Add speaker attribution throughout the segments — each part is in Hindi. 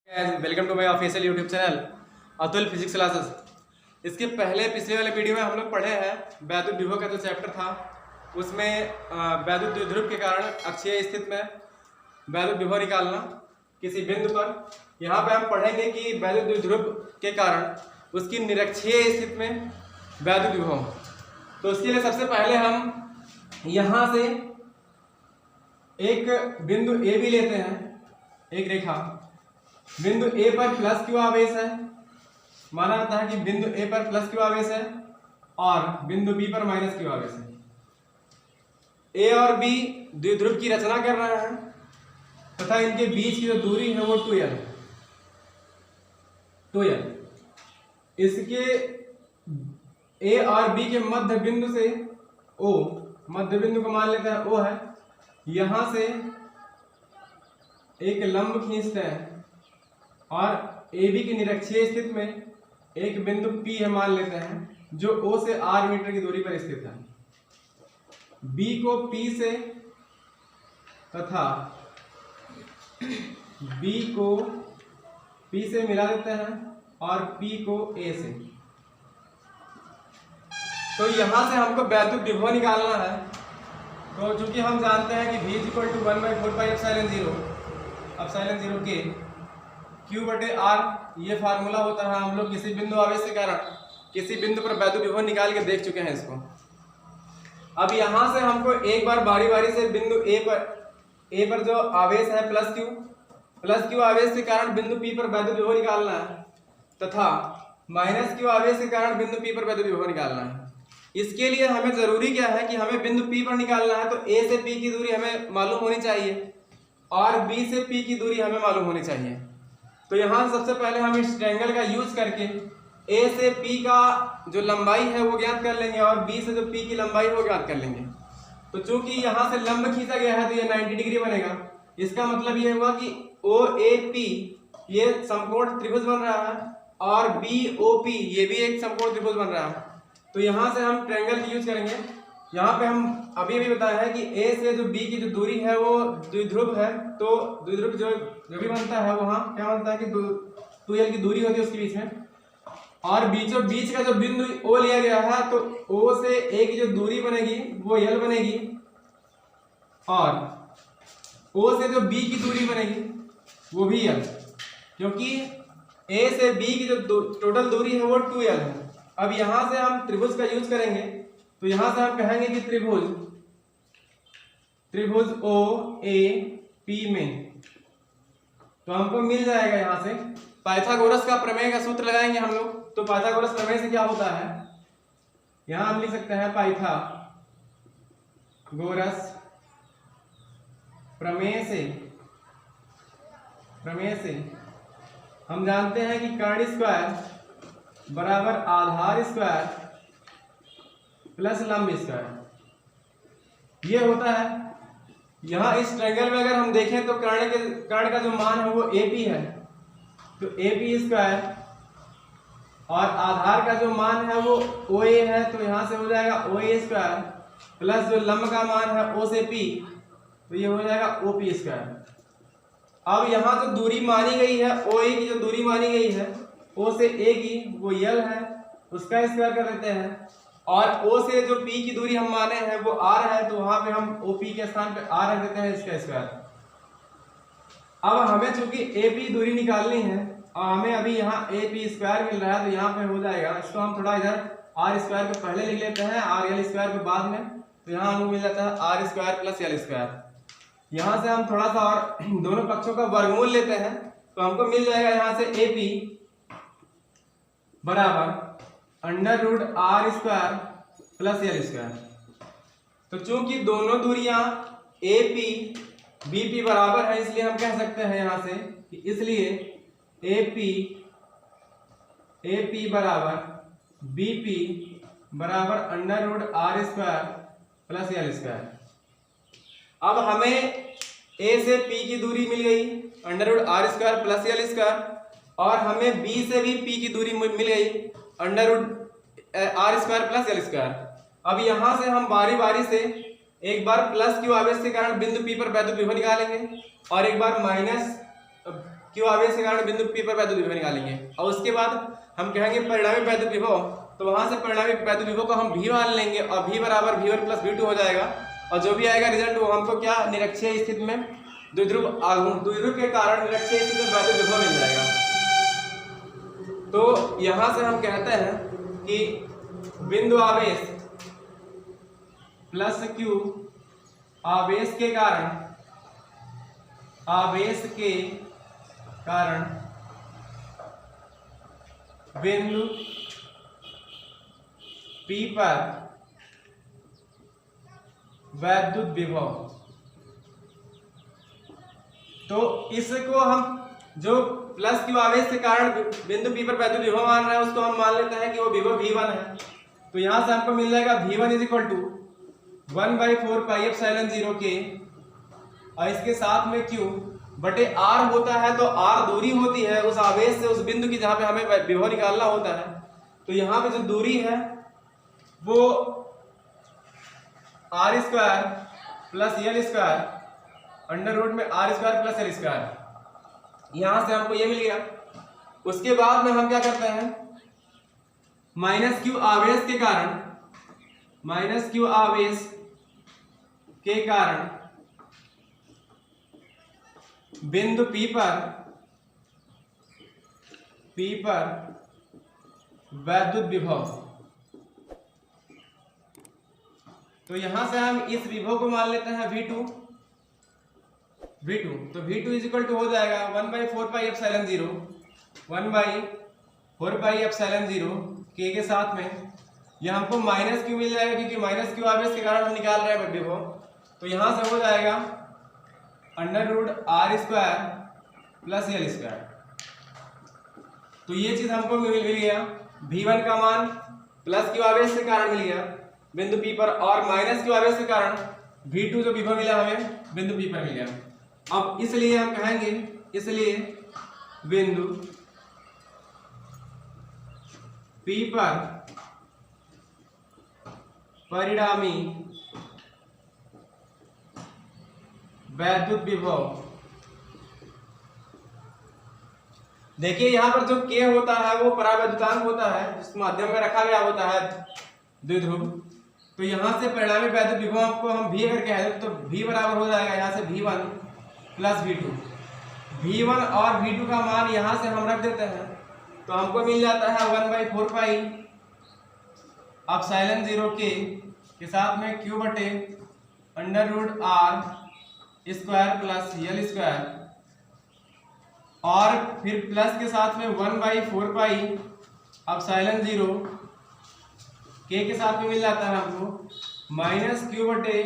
Speaker 1: Welcome to my official YouTube channel Atul physics classes. इसके पहले पिछले वाले वीडियो में हम लोग पढ़े हैं वैद्युत विभव का जो चैप्टर था उसमें वैद्युत द्विध्रुव के कारण अक्षीय स्थिति में वैद्युत विभव निकालना किसी बिंदु पर। यहाँ पे हम पढ़ेंगे कि वैद्युत द्विध्रुव के कारण उसकी निरक्षीय स्थिति में वैद्युत विभव। तो उसके लिए सबसे पहले हम यहाँ से एक बिंदु ए भी लेते हैं, एक रेखा। बिंदु ए पर प्लस क्यू आवेश है, माना जाता है कि बिंदु ए पर प्लस क्यू आवेश है और बिंदु बी पर माइनस क्यू आवेश है। ए और बी द्विध्रुव की रचना कर रहे हैं तथा इनके बीच की जो दूरी है वो 2l है। 2l इसके ए और बी के मध्य बिंदु से ओ, मध्य बिंदु को मान लेते हैं ओ है, यहां से एक लंब खींचते हैं और ए बी की निरक्षीय स्थिति में एक बिंदु P है मान लेते हैं जो O से R मीटर की दूरी पर स्थित है। B को P से तथा B को P से मिला देते हैं और P को A से। तो यहां से हमको वैद्युत विभव निकालना है। तो चूंकि हम जानते हैं कि V = 1/4πε0 के Q/R ये फार्मूला होता है। हम लोग किसी बिंदु आवेश के कारण किसी बिंदु पर वैद्युत विभव निकाल के देख चुके हैं इसको। अब यहां से हमको एक बार बारी बारी से बिंदु ए पर जो आवेश है प्लस क्यू आवेश के कारण बिंदु P पर वैद्युत विभव निकालना है तथा माइनस क्यू आवेश के कारण बिंदु P पर वैद्युत विभव निकालना है। इसके लिए हमें जरूरी क्या है कि हमें बिंदु P पर निकालना है, तो A से P की दूरी हमें मालूम होनी चाहिए और B से P की दूरी हमें मालूम होनी चाहिए। तो यहाँ सबसे पहले हम इस ट्रायंगल का यूज करके A से P का जो लंबाई है वो ज्ञात कर लेंगे और B से जो P की लंबाई वो ज्ञात कर लेंगे। तो चूंकि यहाँ से लंब खींचा गया है तो ये 90 डिग्री बनेगा। इसका मतलब ये हुआ कि OAP ये समकोण त्रिभुज बन रहा है और BOP ये भी एक समकोण त्रिभुज बन रहा है। तो यहाँ से हम ट्रायंगल की यूज करेंगे। यहाँ पे हम अभी बताया है कि A से जो B की जो दूरी है वो द्विध्रुव है, तो द्विध्रुव जो भी बनता है वहाँ क्या बनता है कि 2l की दूरी होती है उसके बीच में, और बीचों बीच का जो बिंदु O लिया गया है तो O से A की जो दूरी बनेगी वो l बनेगी और O से जो B की दूरी बनेगी वो भी l, क्योंकि A से B की जो टोटल दूरी है वो 2l है। अब यहाँ से हम त्रिभुज का यूज करेंगे। तो यहां से हम कहेंगे कि त्रिभुज OAP में तो हमको मिल जाएगा यहाँ से पाइथागोरस का प्रमेय का सूत्र लगाएंगे हम लोग। तो पाइथागोरस प्रमेय से क्या होता है, यहां हम लिख सकते हैं पाइथागोरस प्रमेय से हम जानते हैं कि कर्ण स्क्वायर बराबर आधार स्क्वायर प्लस लंब स्क्वायर ये होता है। यहाँ इस ट्रायंगल में अगर हम देखें तो कर्ण का जो मान है वो AP है, तो AP स्क्वायर और आधार का जो मान है वो OA है, तो यहाँ से हो जाएगा OA स्क्वायर प्लस जो लंब का मान है O से P, तो ये हो जाएगा OP स्क्वायर। अब यहाँ जो दूरी मानी गई है OA की जो दूरी मानी गई है O से A की वो l है, उसका स्क्वायर कर देते हैं और O से जो P की दूरी हम माने हैं वो R है, तो वहां पे हम OP के स्थान पे R रख देते हैं, इसका स्क्वायर। अब हमें चूंकि AP दूरी निकालनी है और हमें अभी यहाँ AP स्क्वायर मिल रहा है, तो यहाँ पे हो जाएगा, इसको हम थोड़ा इधर R स्क्वायर को पहले लिख लेते हैं, RL स्क्वायर को बाद में। तो यहाँ हमको मिल जाता है R square plus L square. यहाँ से हम थोड़ा सा और दोनों पक्षों का वर्गमूल लेते हैं तो हमको मिल जाएगा यहाँ से AP बराबर √R square plus L square. तो चूंकि दोनों दूरियां AP BP बराबर है, इसलिए हम कह सकते हैं यहां से कि इसलिए AP बराबर BP बराबर √R square plus L square. अब हमें A से P की दूरी मिल गई √R square plus L square और हमें B से भी P की दूरी मिल गई √R square plus L square. अब यहां से हम बारी बारी से एक बार प्लस क्यू आवेश के कारण बिंदु P पर वैद्युत विभव निकालेंगे और एक बार माइनस क्यू आवेश के कारण बिंदु P पर वैद्युत विभव निकालेंगे और उसके बाद हम कहेंगे परिणामी वैद्युत विभव, तो वहां से परिणामी वैद्युत विभव को हम V मान लेंगे और V बराबर V1 प्लस V2 हो जाएगा और जो भी आएगा रिजल्ट वो हमको क्या निरक्षीय स्थिति में द्विध्रुव के कारण निरक्षीय स्थिति में वैद्युत विभव मिल जाएगा। तो यहां से हम कहते हैं कि बिंदु आवेश प्लस Q आवेश के कारण बिंदु P पर वैद्युत विभव। तो इसको हम जो प्लस Q आवेश के कारण बिंदु P पर वैद्युत विभव मान रहे हैं उसको हम मान लेते हैं कि वो विभव V1 है। तो यहां से हमको मिल जाएगा V1 = 1/4πε0 K और इसके साथ में Q बटे R होता है। तो R दूरी होती है उस आवेश से उस बिंदु की जहां पे हमें विभव निकालना होता है। तो यहाँ पे जो दूरी है वो R² plus L² under root में R² प्लस L²। यहां से हमको ये मिल गया। उसके बाद में हम क्या करते हैं, माइनस Q आवेश के कारण बिंदु P पर वैद्युत विभव। तो यहां से हम इस विभव को मान लेते हैं V2। तो V2 = हो जाएगा 1/4πε0 K के साथ में यह हमको माइनस Q मिल जाएगा क्योंकि माइनस Q आवेश के कारण हम निकाल रहे हैं विभव। तो यहां से हो जाएगा under root R² plus L²। तो ये चीज हमको मिल गया। V1 का मान प्लस Q आवेश के कारण मिल गया बिंदु P पर और माइनस Q आवेश के कारण V2 जो विभव मिला हमें बिंदु P पर मिल गया। अब इसलिए हम कहेंगे बिंदु P पर परिणामी वैद्युत विभव। देखिए यहाँ पर जो K होता है वो परावैद्युतांक होता है जिस माध्यम में रखा गया होता है द्विध्रुव। तो यहाँ से परिणामी वैद्युत विभव को हम V अगर कह दें तो V बराबर हो जाएगा यहाँ से V1 प्लस V2। V1 और V2 का मान यहाँ से हम रख देते हैं तो हमको मिल जाता है 1/4πε0 K के साथ में Q बटे under root R² plus L² और फिर प्लस के साथ में 1/4πε0 K के साथ में मिल जाता है हमको माइनस Q बटे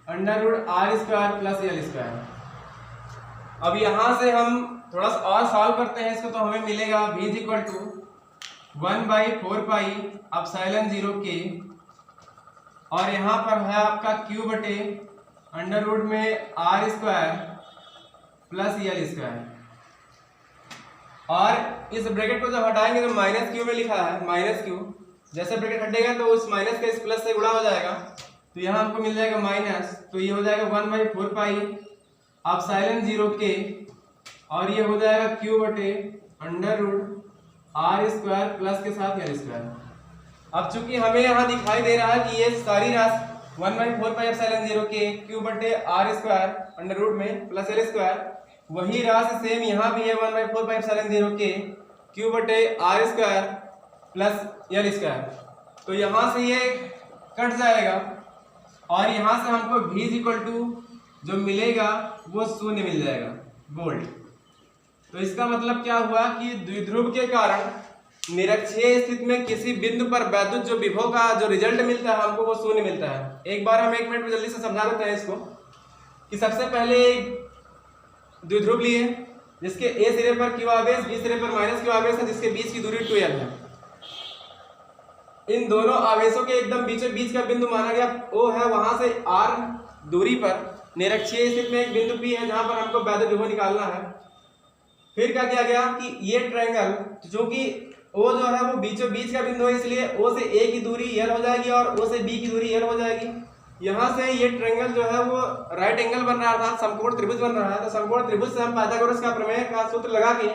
Speaker 1: under root R² plus L²। अब यहाँ से हम थोड़ा सा और सॉल्व करते हैं इसको तो हमें मिलेगा V = 1/4πε0 K और यहाँ पर है आपका Q बटे अंडर रूट में R² प्लस L²। और इस ब्रैकेट को जब हटाएंगे तो माइनस Q में लिखा है माइनस Q, जैसे ब्रैकेट हटेगा तो उस माइनस का इस प्लस से गुणा हो जाएगा तो यहाँ हमको मिल जाएगा माइनस। तो ये हो जाएगा 1/4πε0 K और ये हो जाएगा Q बटे अंडर रूट R² प्लस के साथ L²। अब चूंकि हमें यहाँ दिखाई दे रहा है कि ये सारी राशि 1/4πε0 K Q बटे R² अंडर रूट में प्लस L², वही राशि सेम यहाँ भी है 1/4πε0 K Q बटे R² प्लस L²। तो यहाँ से ये कट जाएगा और यहाँ से हमको V = जो मिलेगा वो 0 मिल जाएगा वोल्ट। तो इसका मतलब क्या हुआ कि द्विध्रुव के कारण निरक्षीय स्थिति में किसी बिंदु पर वैद्युत जो विभव का जो रिजल्ट मिलता है हमको वो 0 मिलता है। एक बार हम 1 मिनट में जल्दी से समझा देते हैं इसको कि सबसे पहले द्विध्रुव लिए जिसके A सिरे पर Q आवेश B सिरे पर माइनस Q आवेश है जिसके बीच की दूरी 2L है। इन दोनों आवेशों के एकदम बीचों बीच का बिंदु माना गया O है। वहां से R दूरी पर निरक्षीय स्थिति में एक बिंदु P है जहां पर हमको वैद्युत विभव निकालना है। फिर क्या किया गया कि ये ट्रायंगल जो कि O जो है वो बीचों बीच का बिंदु है इसलिए O से A की दूरी L हो जाएगी और O से B की दूरी L हो जाएगी। यहाँ से ये ट्रायंगल जो है वो राइट एंगल बन रहा था, समकोण त्रिभुज बन रहा है। तो समकोण त्रिभुज से हम पाइथागोरस का प्रमेय का सूत्र लगा के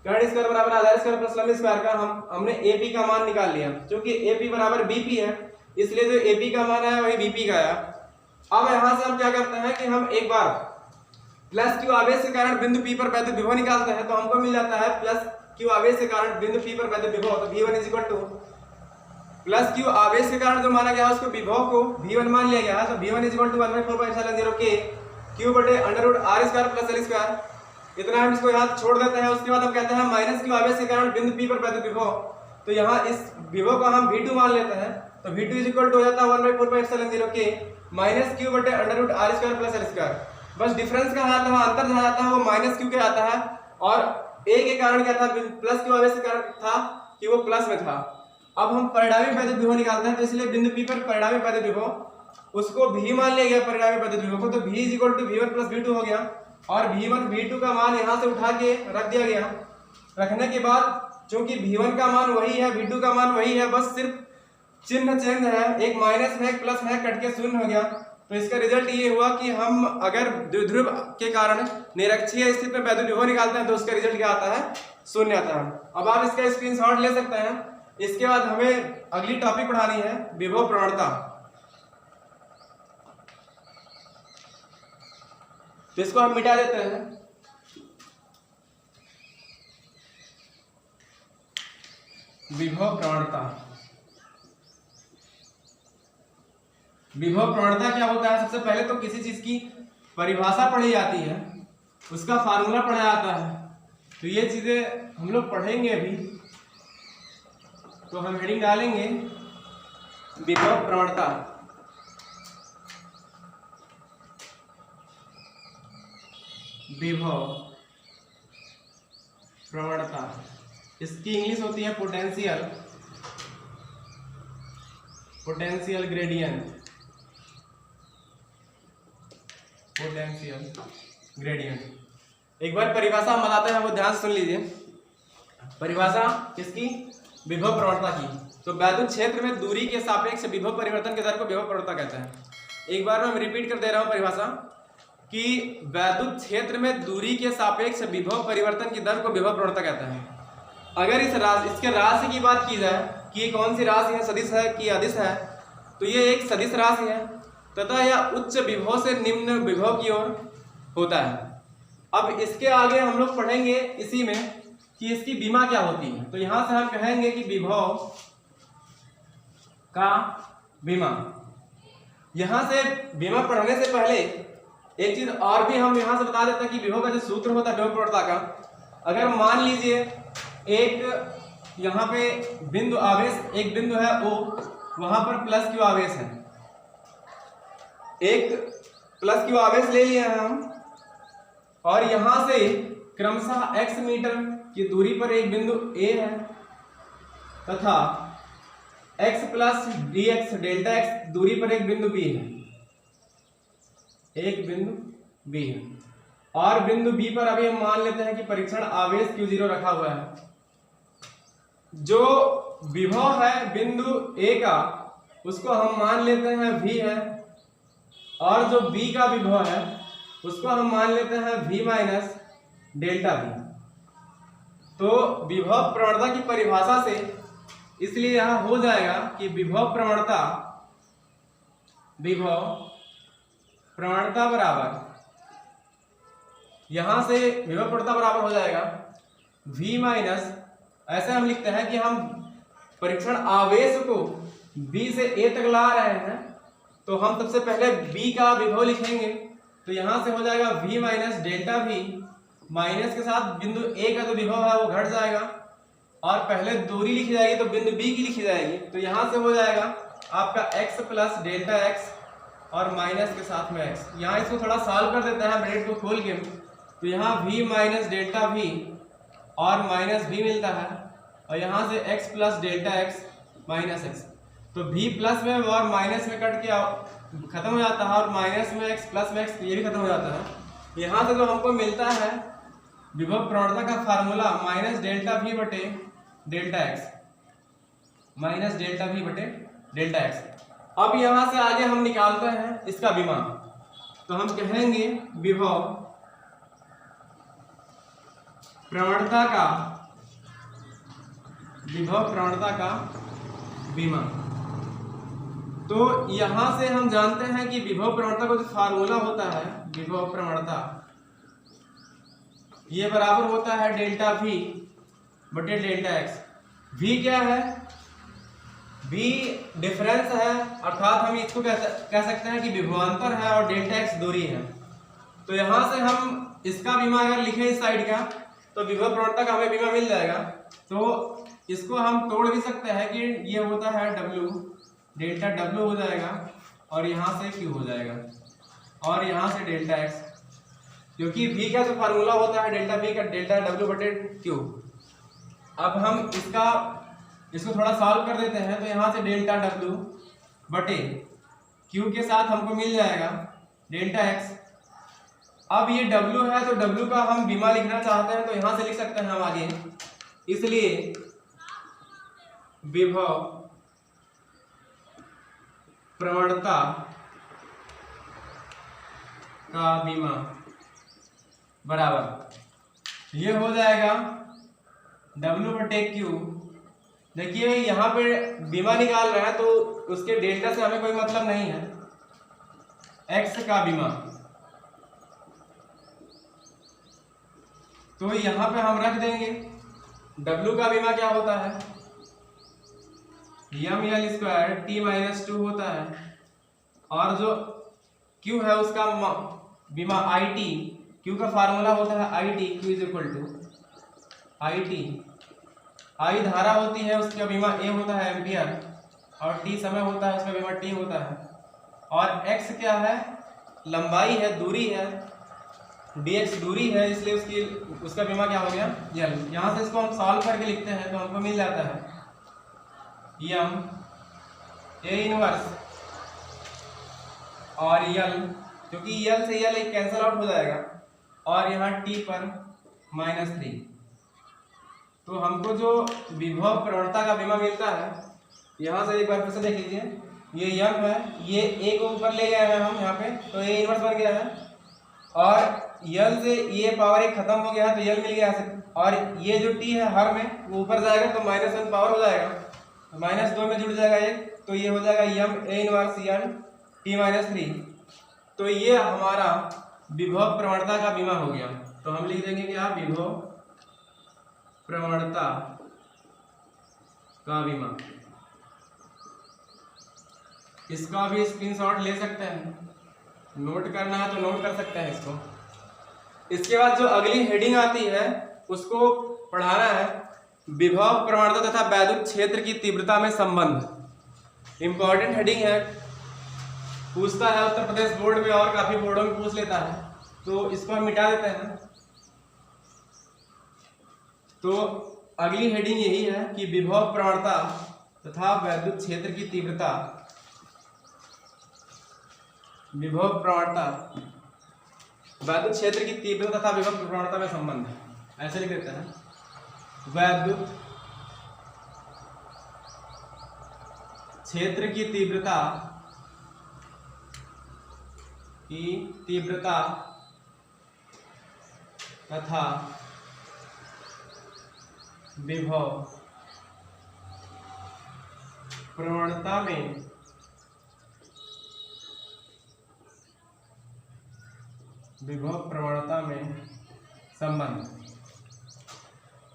Speaker 1: कर्ण स्क्वायर बराबर आधार स्क्वायर प्लस लंब स्क्वायर का हमने AP का मान निकाल लिया। क्योंकि AP बराबर BP है, इसलिए जो AP का मान है वही BP का आया। अब यहाँ से हम क्या करते हैं कि हम एक बार प्लस Q आवेश के कारण बिंदु P पर वैद्युत विभव निकालते हैं। तो हमको मिल जाता है प्लस Q आवेश के कारण बिंदु P पर वैद्युत विभव, तो V1 equal two plus Q आवेश के कारण जो माना गया उसको विभव को V1 मान लिया गया है। तो V1 equal to 1/4 K Q बटे under root R square plus L square. इतना हम इसको यहाँ छोड़ देते हैं। उसके बाद हम कहते हैं माइनस Q आवेश के कारण बिंदु P पर वैद्युत विभव, तो यहाँ इस विभव को हम V2 मान लेते हैं। तो V2 इक्वल टू हो जाता है 1/4 K माइनस Q बटे under root R square plus L square. बस डिफरेंस कहाँ आता है, अंतर जहाँ आता है वो माइनस Q के आता है, और A के कारण क्या था, प्लस Q आवेश के कारण था कि वो प्लस में था। अब हम परिणामी वैद्युत विभव निकालते हैं, तो इसलिए बिंदु P पर परिणामी वैद्युत विभव उसको V मान लिया गया परिणामी वैद्युत विभव को। तो V equal to V1 plus V2 हो गया, और V1 V2 का मान यहाँ से उठा के रख दिया गया। रखने के बाद चूंकि V1 का मान वही है, V2 का मान वही है, बस सिर्फ चिन्ह चेंज है, एक माइनस है एक प्लस है, कट के शून्य हो गया। तो इसका रिजल्ट ये हुआ कि हम अगर द्विध्रुव के कारण निरक्षीय स्थिति में वैद्युत विभव निकालते हैं तो उसका रिजल्ट क्या आता है, शून्य आता है। अब आप इसका स्क्रीनशॉट ले सकते हैं। इसके बाद हमें अगली टॉपिक पढ़ानी है विभव प्रवणता। तो इसको हम मिटा देते हैं। विभव प्रवणता, विभव प्रवणता क्या होता है? सबसे पहले तो किसी चीज की परिभाषा पढ़ी जाती है, उसका फार्मूला पढ़ा जाता है। तो ये चीजें हम लोग पढ़ेंगे अभी। तो हम हेडिंग डालेंगे विभव प्रवणता। विभव प्रवणता, इसकी इंग्लिश होती है potential, potential gradient, potential gradient. एक बार परिभाषा हम बताते हैं, वो ध्यान से सुन लीजिए। परिभाषा किसकी? विभव प्रवणता की। तो वैद्युत क्षेत्र में दूरी के सापेक्ष विभव परिवर्तन के दर को विभव प्रवणता कहते हैं। एक बार मैं रिपीट कर दे रहा हूं परिभाषा कि वैद्युत क्षेत्र में दूरी के सापेक्ष विभव परिवर्तन की दर को विभव प्रवणता कहते हैं। अगर इसके राशि की बात की जाए कि ये कौन सी राशि है, सदिश है कि अदिश है, तो ये एक सदिश राशि है तथा यह उच्च विभव से निम्न विभव की ओर होता है। अब इसके आगे हम लोग पढ़ेंगे इसी में कि इसकी विमा क्या होती है। तो यहां से हम कहेंगे कि विभव का विमा। यहां से विमा पढ़ने से पहले एक चीज और भी हम यहां से बता देते हैं कि विभव का जो सूत्र होता है विभव प्रवणता का, अगर मान लीजिए एक यहाँ पे बिंदु आवेश, एक बिंदु है O, वहां पर प्लस Q आवेश है, एक प्लस Q आवेश ले लिया है हम, और यहां से क्रमशः x मीटर की दूरी पर एक बिंदु A है तथा x plus dx delta x दूरी पर एक बिंदु B है, एक बिंदु B है। और बिंदु B पर अभी हम मान लेते हैं कि परीक्षण आवेश Q0 रखा हुआ है। जो विभव है बिंदु A का उसको हम मान लेते हैं V है, और जो B का विभव है उसको हम मान लेते हैं V माइनस डेल्टा V। तो विभव प्रवणता की परिभाषा से इसलिए यहां हो जाएगा कि विभव प्रवणता बराबर, यहां से विभव प्रवणता बराबर हो जाएगा V माइनस, ऐसे हम लिखते हैं कि हम परीक्षण आवेश को B से A तक ला रहे हैं, तो हम सबसे पहले B का विभव लिखेंगे। तो यहां से हो जाएगा V minus delta V, minus के साथ बिंदु A का जो विभव है वो घट जाएगा, और पहले दूरी लिखी जाएगी तो बिंदु B की लिखी जाएगी। तो यहां से हो जाएगा आपका x प्लस डेल्टा x और माइनस के साथ में x। यहाँ इसको थोड़ा सॉल्व कर देते हैं ब्रैकेट को खोल के। तो यहाँ V माइनस डेल्टा V और माइनस V मिलता है, और यहाँ से x plus delta x minus x। तो V प्लस में और माइनस में कट के खत्म हो जाता है, और माइनस में x प्लस में x ये भी खत्म हो जाता है। यहाँ से जो हमको मिलता है विभव प्रवणता का फार्मूला माइनस डेल्टा V बटे delta x, minus delta V बटे डेल्टा x। अब यहां से आगे हम निकालते हैं इसका विमा, तो हम कहेंगे विभव प्रवणता का विमा। तो यहां से हम जानते हैं कि विभव प्रवणता का जो फार्मूला होता है, विभव प्रवणता ये बराबर होता है डेल्टा V बटे डेल्टा x। V क्या है? V डिफरेंस है, अर्थात हम इसको कह सकते हैं कि विभवांतर है और डेल्टा x दूरी है। तो यहां से हम इसका विमा अगर लिखें इस साइड का, तो विभव प्रवणता का हमें विमा मिल जाएगा। तो इसको हम तोड़ भी सकते हैं कि ये होता है W, डेल्टा W हो जाएगा और यहाँ से Q हो जाएगा और यहाँ से डेल्टा x, क्योंकि V का जो फार्मूला होता है डेल्टा V का डेल्टा W बटे Q। अब हम इसको थोड़ा सॉल्व कर देते हैं, तो यहाँ से डेल्टा W बटे Q के साथ हमको मिल जाएगा डेल्टा x। अब ये W है तो W का हम विमा लिखना चाहते हैं, तो यहाँ से लिख सकते हैं हम आगे, इसलिए विभव प्रवणता का विमा बराबर ये हो जाएगा W बटे Q। देखिए यहाँ पे विमा निकाल रहे हैं तो उसके डेल्टा से हमें कोई मतलब नहीं है, x का विमा। तो यहाँ पे हम रख देंगे W का विमा क्या होता है, ml स्क्वायर t माइनस 2 होता है, और जो Q है उसका विमा IT, Q का फार्मूला होता है IT, Q is equal to IT। I धारा होती है, उसका विमा A होता है एम्पियर, और T समय होता है, उसका विमा T होता है, और x क्या है, लंबाई है, दूरी है, dx दूरी है, इसलिए उसका विमा क्या हो गया L। यहाँ से इसको हम सॉल्व करके लिखते हैं तो हमको मिल जाता है m A इनवर्स और L, क्योंकि L से L एक कैंसल आउट हो जाएगा, और यहाँ T पर -3। तो हमको जो विभव प्रवणता का विमा मिलता है, यहाँ से एक बार फिर से देख लीजिए, ये m है, ये A को ऊपर ले गए हैं हम यहाँ पे, तो A इनवर्स बन गया है, और L से ये पावर 1 खत्म हो गया है तो L मिल गया है, और ये जो T है हर में वो ऊपर जाएगा तो -1 पावर हो जाएगा, तो -2 में जुड़ जाएगा एक, तो ये हो जाएगा m A inverse L T-3। तो ये हमारा विभव प्रवणता का विमा हो गया। तो हम लिख देंगे क्या, विभव प्रवणता का विमा। इसका भी स्क्रीनशॉट ले सकते हैं, नोट करना है तो नोट कर सकते हैं इसको। इसके बाद जो अगली हेडिंग आती है उसको पढ़ाना है, विभव प्रवणता तथा वैद्युत क्षेत्र की तीव्रता में संबंध। इंपॉर्टेंट हेडिंग है, पूछता है उत्तर प्रदेश बोर्ड में और काफी बोर्डों में पूछ लेता है, तो इसको हम मिटा देते हैं। तो अगली हेडिंग यही है कि विभव प्रवणता तथा वैद्युत क्षेत्र की तीव्रता, विभव प्रवणता वैद्युत क्षेत्र की तीव्रता तथा विभव प्रवणता में संबंध, ऐसे लिख देते हैं, वैद्युत क्षेत्र की तीव्रता तथा विभव प्रवणता में संबंध।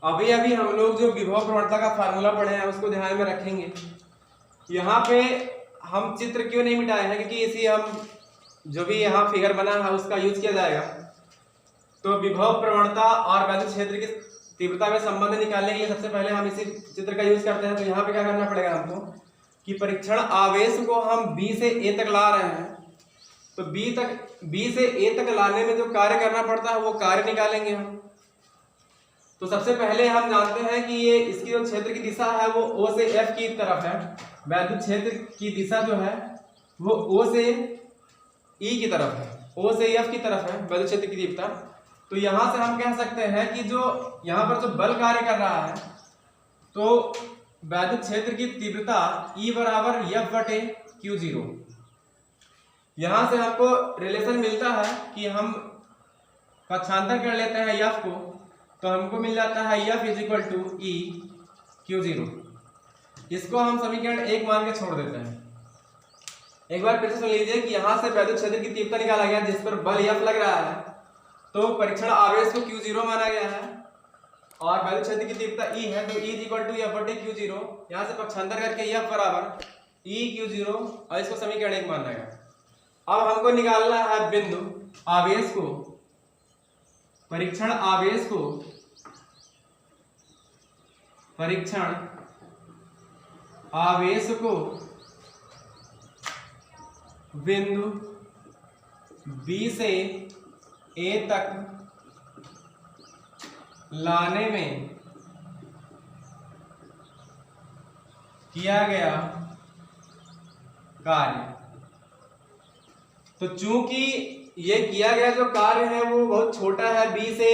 Speaker 1: अभी हम लोग जो विभव प्रवणता का फार्मूला पढ़े हैं उसको ध्यान में रखेंगे। यहाँ पे हम चित्र क्यों नहीं मिटाए हैं, क्योंकि इसी हम जो भी यहाँ फिगर बना है उसका यूज किया जाएगा। तो विभव प्रवणता और वैद्युत क्षेत्र की तीव्रता में संबंध निकालने के लिए सबसे पहले हम इसी चित्र का यूज करते हैं। तो यहाँ पे क्या करना पड़ेगा हमको कि परीक्षण आवेश को हम B से A तक ला रहे हैं, तो B से A तक लाने में जो कार्य करना पड़ता है वो कार्य निकालेंगे हम। तो सबसे पहले हम जानते हैं कि ये इसकी जो क्षेत्र की दिशा है वो O से F की तरफ है, वैद्युत क्षेत्र की दिशा जो है वो O से E की तरफ है, O से F की तरफ है वैद्युत क्षेत्र की तीव्रता। तो यहाँ से हम कह सकते हैं कि जो यहाँ पर जो बल कार्य कर रहा है, तो वैद्युत क्षेत्र की तीव्रता E बराबर F बटे Q0। यहाँ से हमको रिलेशन मिलता है कि हम पक्षांतर कर लेते हैं F को, तो हमको मिल जाता है F = E Q0। इसको हम समीकरण 1 मान के छोड़ देते हैं। एक बार फिर से सुन लीजिए कि यहाँ से वैद्युत क्षेत्र की तीव्रता निकाला गया जिस पर बल F लग रहा है, तो परीक्षण आवेश को Q0 माना गया है और वैद्युत क्षेत्र की तीव्रता E है, तो E = F/Q0। यहाँ से पक्षांतर करके F बराबर E Q0 और इसको समीकरण 1 माना गया। अब हमको निकालना है बिंदु आवेश को, परीक्षण आवेश को, परीक्षण आवेश को बिंदु B से A तक लाने में किया गया कार्य। तो चूंकि ये किया गया जो कार्य है वो बहुत छोटा है, B से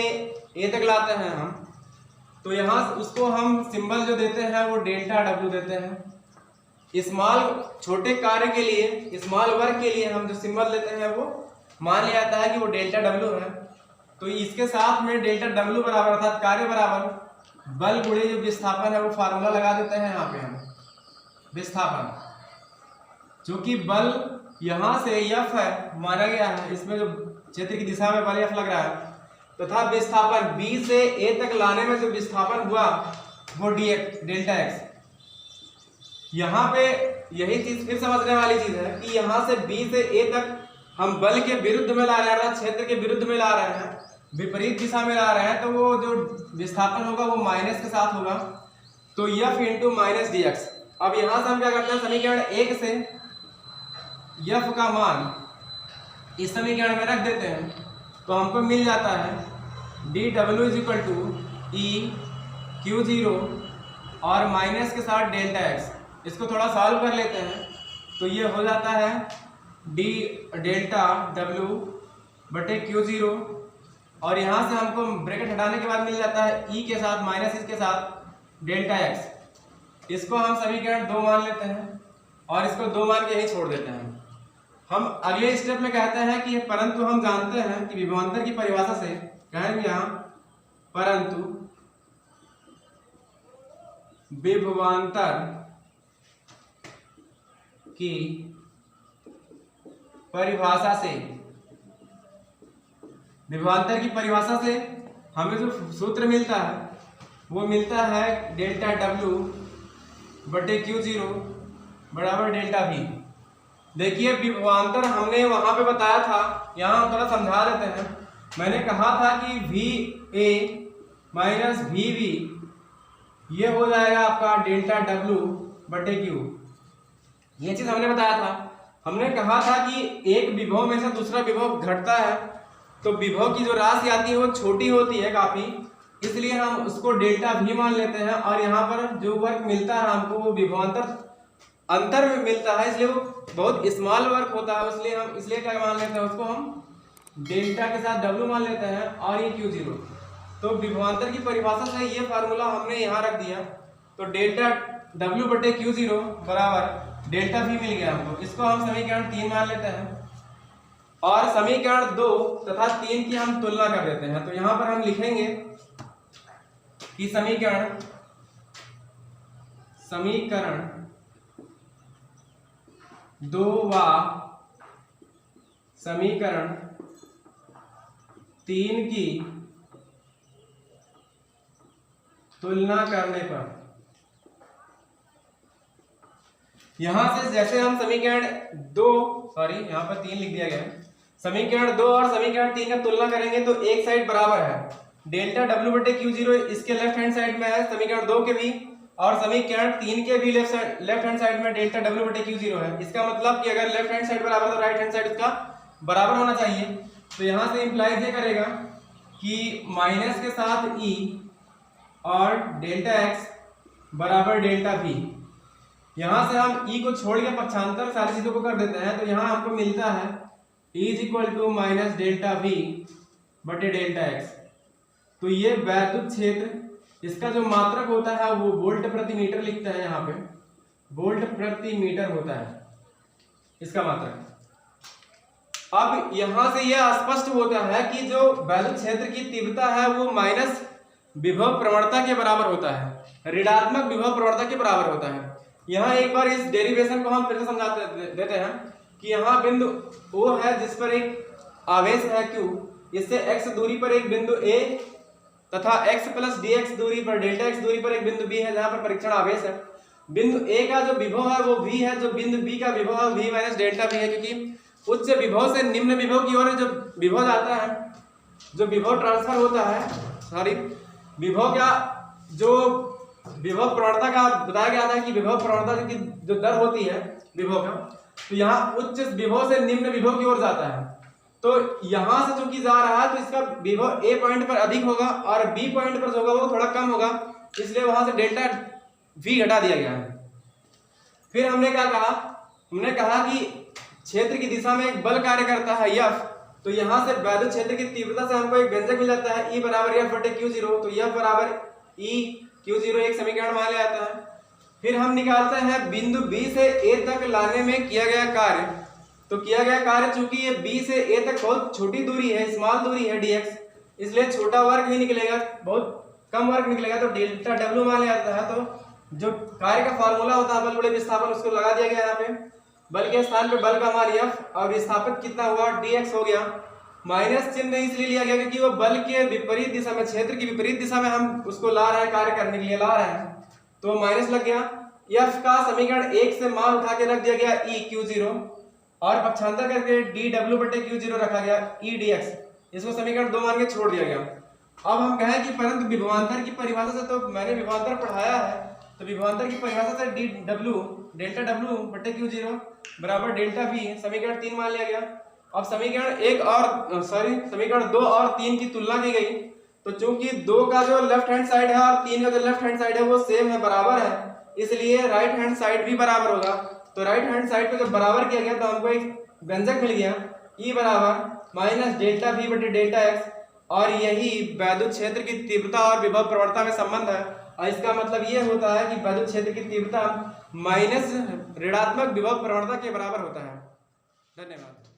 Speaker 1: A तक लाते हैं हम, तो यहाँ उसको हम सिंबल जो देते हैं वो डेल्टा W देते हैं। स्मॉल छोटे कार्य के लिए, स्मॉल वर्क के लिए हम जो सिंबल देते हैं वो मान लिया जाता है कि वो डेल्टा W है। तो इसके साथ में डेल्टा W बराबर अर्थात कार्य बराबर बल गुणे जो विस्थापन है वो फार्मूला लगा देते हैं यहाँ पे हम। विस्थापन चूंकि बल यहाँ से F है माना गया है, इसमें जो क्षेत्र की दिशा में बल F लग रहा है, तथा विस्थापन B से A तक लाने में जो विस्थापन हुआ वो डेल्टा X। यहाँ पे यही चीज फिर समझने वाली चीज है कि यहाँ से B से A तक हम बल के विरुद्ध में ला रहे हैं, क्षेत्र के विरुद्ध में ला रहे हैं, विपरीत दिशा में ला रहे हैं, तो वो जो विस्थापन होगा वो माइनस के साथ होगा, तो F × -dx। अब यहाँ से हम क्या करते हैं, समीकरण 1 से F का मान इस समीकरण में रख देते हैं, तो हमको मिल जाता है dW = E Q0 और माइनस के साथ डेल्टा X। इसको थोड़ा सॉल्व कर लेते हैं तो ये हो जाता है डेल्टा W/Q0 और यहाँ से हमको ब्रैकेट हटाने के बाद मिल जाता है E के साथ माइनस इसके साथ डेल्टा X। इसको हम समीकरण 2 मान लेते हैं और इसको 2 मान के यही छोड़ देते हैं। हम अगले स्टेप में कहते हैं कि परंतु हम जानते हैं कि विभवांतर की परिभाषा से कहेंगे यहाँ परंतु विभवांतर की परिभाषा से, विभवांतर की परिभाषा से हमें जो सूत्र मिलता है वो मिलता है डेल्टा W/Q0 बराबर डेल्टा V। देखिए विभवांतर हमने वहां पे बताया था, यहाँ हम थोड़ा समझा देते हैं। मैंने कहा था कि VA - VB ये हो जाएगा आपका डेल्टा W/Q। ये चीज हमने बताया था। हमने कहा था कि एक विभव में से दूसरा विभव घटता है तो विभव की जो राशि आती है वो छोटी होती है काफी, इसलिए हम उसको डेल्टा V मान लेते हैं और यहाँ पर जो वर्क मिलता है हमको वो विभवांतर अंतर में मिलता है, इसलिए वो बहुत स्मॉल वर्क होता है, इसलिए हम क्या मान लेते हैं, उसको हम डेल्टा के साथ W मान लेते हैं और ये Q0। तो विभवांतर की परिभाषा से ये फार्मूला हमने यहाँ रख दिया, तो डेल्टा W/Q0 बराबर डेल्टा V मिल गया हमको। इसको हम समीकरण 3 मान लेते हैं और समीकरण 2 तथा 3 की हम तुलना कर देते हैं। तो यहाँ पर हम लिखेंगे कि समीकरण 2 व समीकरण 3 की तुलना करने पर, यहां से जैसे हम समीकरण 2 यहाँ पर 3 लिख दिया गया है, समीकरण 2 और समीकरण 3 का तुलना करेंगे तो एक साइड बराबर है, डेल्टा W/Q0 इसके लेफ्ट हैंड साइड में है समीकरण 2 के भी, और समीकरण 3 के भी लेफ्ट हैंड साइड में डेल्टा W/Q0 है। इसका मतलब कि अगर लेफ्ट हैंड साइड बराबर तो राइट हैंड साइड उसका बराबर होना चाहिए। तो यहाँ से इंप्लाइज ये करेगा कि माइनस के साथ E और डेल्टा X बराबर डेल्टा V। यहाँ से हम E को छोड़ के पक्षांतर सारी चीजों को कर देते हैं, तो यहाँ हमको मिलता है E = डेल्टा V/डेल्टा X। तो ये वैद्युत क्षेत्र, इसका जो मात्रक होता है वो वोल्ट प्रति मीटर लिखता है, यहाँ पे वोल्ट प्रति मीटर होता है। इसका मात्रक। अब यहां से यह स्पष्ट होता है कि जो वैद्युत क्षेत्र की तीव्रता है वो माइनस विभव प्रवणता के बराबर होता है, ऋणात्मक विभव प्रवणता के बराबर होता है। यहाँ एक बार इस डेरिवेशन को हम फिर से समझाते देते हैं कि यहाँ बिंदु O है जिस पर एक आवेश है Q, इससे x दूरी पर एक बिंदु A तथा x प्लस dx दूरी पर डेल्टा x दूरी पर एक बिंदु B है जहाँ पर परीक्षण आवेश है। बिंदु A का जो विभव है वो V है, जो बिंदु B का विभव है V माइनस डेल्टा V है, क्योंकि उच्च विभव से निम्न विभव की ओर जो विभव जाता है, जो विभव ट्रांसफर होता है, सॉरी विभव का जो विभव प्रवणता का बताया गया था कि विभव प्रवणता की जो दर होती है विभव का, तो यहाँ उच्च विभव से निम्न विभव की ओर जाता है। तो यहाँ से चूंकि जा रहा है तो इसका विभव A पॉइंट पर अधिक होगा और B पॉइंट पर जो होगा वो थोड़ा कम होगा, इसलिए वहां से डेल्टा V घटा दिया गया है। फिर हमने क्या कहा, हमने कहा कि क्षेत्र की दिशा में एक बल कार्य करता है F, तो यहाँ से वैद्युत क्षेत्र की तीव्रता से हमको एक व्यंजक मिल जाता है E बराबर F बटे Q0, तो F बराबर E Q0 एक समीकरण मान लिया जाता है। फिर हम निकालते हैं बिंदु B से A तक लाने में किया गया कार्य। तो किया गया कार्य चूंकि ये B से A तक बहुत छोटी दूरी है, स्मॉल दूरी है dx, इसलिए छोटा वर्ग ही निकलेगा, बहुत कम वर्ग निकलेगा, तो डेल्टा W मान लिया जाता है। तो जो कार्य का फॉर्मूला होता है बल बड़े विस्थापन, उसको लगा दिया गया यहाँ पे, बल के स्थान पे बल का मान F और विस्थापित कितना हुआ dx हो गया। माइनस चिन्ह इसलिए लिया गया क्योंकि वो बल के विपरीत दिशा में, क्षेत्र की विपरीत दिशा में हम उसको ला रहे हैं, कार्य करने के लिए ला रहे हैं, तो माइनस लग गया। F का समीकरण 1 से मान उठा के रख दिया गया E Q0 और पक्षांतर करके dW बटे Q0 रखा गया E dx, इसको समीकरण 2 मान के छोड़ दिया गया। अब हम कहें कि परंतु विभवांतर की परिभाषा से, तो मैंने विभवांतर पढ़ाया है, तो विभवांतर की परिभाषा से dW डेल्टा W बटे Q0 बराबर डेल्टा V समीकरण 3 मान लिया गया। अब समीकरण 2 और 3 की तुलना की गई, तो चूंकि 2 का जो लेफ्ट हैंड साइड है और 3 का जो लेफ्ट हैंड साइड है वो सेम है, बराबर है, इसलिए राइट हैंड साइड भी बराबर होगा। तो राइट हैंड साइड को जब बराबर किया गया तो हमको एक व्यंजक मिल गया E बराबर माइनस डेल्टा V बटे डेल्टा x, और यही वैद्युत क्षेत्र की तीव्रता और विभव प्रवणता में संबंध है। और इसका मतलब ये होता है कि वैद्युत क्षेत्र की तीव्रता माइनस ऋणात्मक विभव प्रवणता के बराबर होता है। धन्यवाद।